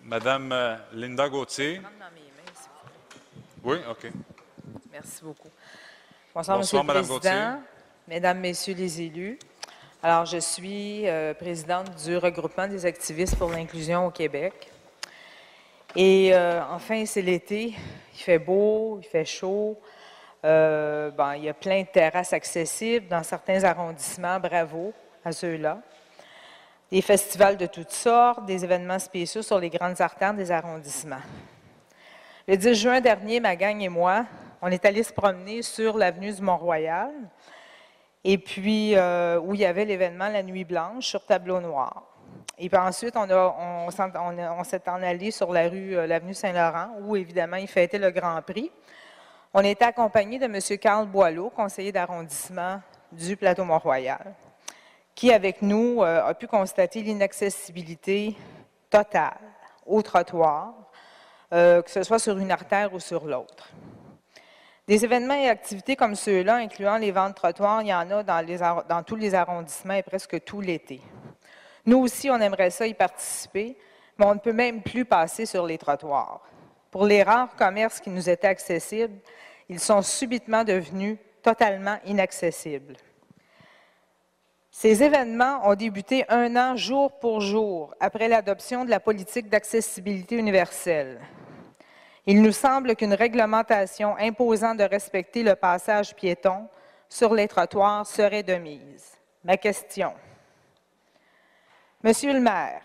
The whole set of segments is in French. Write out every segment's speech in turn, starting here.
Madame Linda Gauthier. Oui, OK. Merci beaucoup. Bonsoir, Monsieur le Madame Président, Gauthier. Mesdames, Messieurs les élus. Alors, je suis présidente du regroupement des activistes pour l'inclusion au Québec. Et enfin, c'est l'été. Il fait beau, il fait chaud. Il y a plein de terrasses accessibles dans certains arrondissements. Bravo à ceux-là. Des festivals de toutes sortes, des événements spéciaux sur les grandes artères des arrondissements. Le 10 juin dernier, ma gang et moi, on est allés se promener sur l'avenue du Mont-Royal, et puis où il y avait l'événement La Nuit Blanche sur tableau noir. Et puis ensuite, on s'est en allé sur l'avenue Saint-Laurent, où évidemment, il fêtait le Grand Prix. On était accompagné de M. Carl Boileau, conseiller d'arrondissement du plateau Mont-Royal, qui, avec nous, a pu constater l'inaccessibilité totale au trottoir, que ce soit sur une artère ou sur l'autre. Des événements et activités comme ceux-là, incluant les ventes trottoirs, il y en a dans tous les arrondissements et presque tout l'été. Nous aussi, on aimerait ça y participer, mais on ne peut même plus passer sur les trottoirs. Pour les rares commerces qui nous étaient accessibles, ils sont subitement devenus totalement inaccessibles. Ces événements ont débuté 1 an jour pour jour après l'adoption de la politique d'accessibilité universelle. Il nous semble qu'une réglementation imposant de respecter le passage piéton sur les trottoirs serait de mise. Ma question. Monsieur le maire,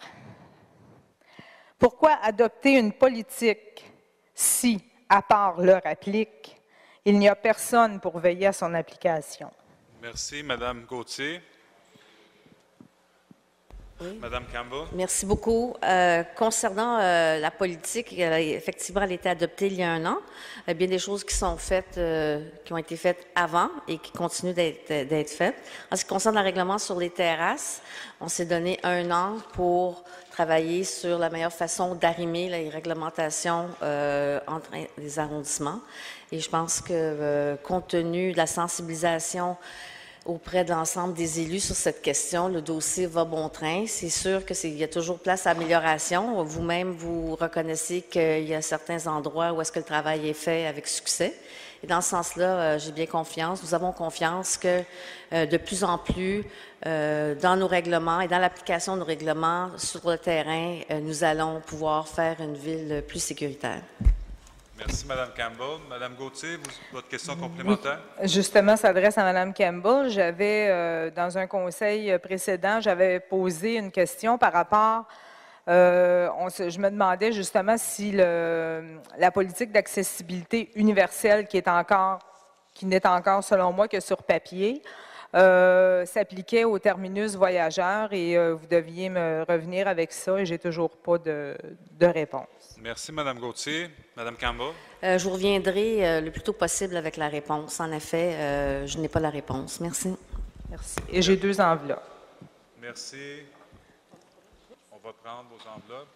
pourquoi adopter une politique si, à part leur applique, il n'y a personne pour veiller à son application? Merci, Madame Gauthier. Oui. Madame Campbell. Merci beaucoup. Concernant la politique, effectivement, elle a été adoptée il y a 1 an. Bien des choses qui sont faites, qui ont été faites avant et qui continuent d'être faites. En ce qui concerne le règlement sur les terrasses, on s'est donné 1 an pour travailler sur la meilleure façon d'arrimer les réglementations entre les arrondissements. Et je pense que, compte tenu de la sensibilisation auprès de l'ensemble des élus sur cette question, le dossier va bon train. C'est sûr qu'il y a toujours place à amélioration. Vous-même, vous reconnaissez qu'il y a certains endroits où est-ce que le travail est fait avec succès. Et dans ce sens-là, j'ai bien confiance. Nous avons confiance que de plus en plus, dans nos règlements et dans l'application de nos règlements sur le terrain, nous allons pouvoir faire une ville plus sécuritaire. Merci, Mme Campbell. Madame Gauthier, votre question complémentaire? Oui, justement, ça s'adresse à Mme Campbell. Dans un conseil précédent, j'avais posé une question par rapport, je me demandais justement si la politique d'accessibilité universelle qui n'est encore, selon moi, que sur papier, s'appliquait au terminus voyageurs et vous deviez me revenir avec ça et j'ai toujours pas de réponse. Merci, Mme Gauthier. Mme Campbell. Je vous reviendrai le plus tôt possible avec la réponse. En effet, je n'ai pas la réponse. Merci. Merci. Et j'ai 2 enveloppes. Merci. On va prendre vos enveloppes.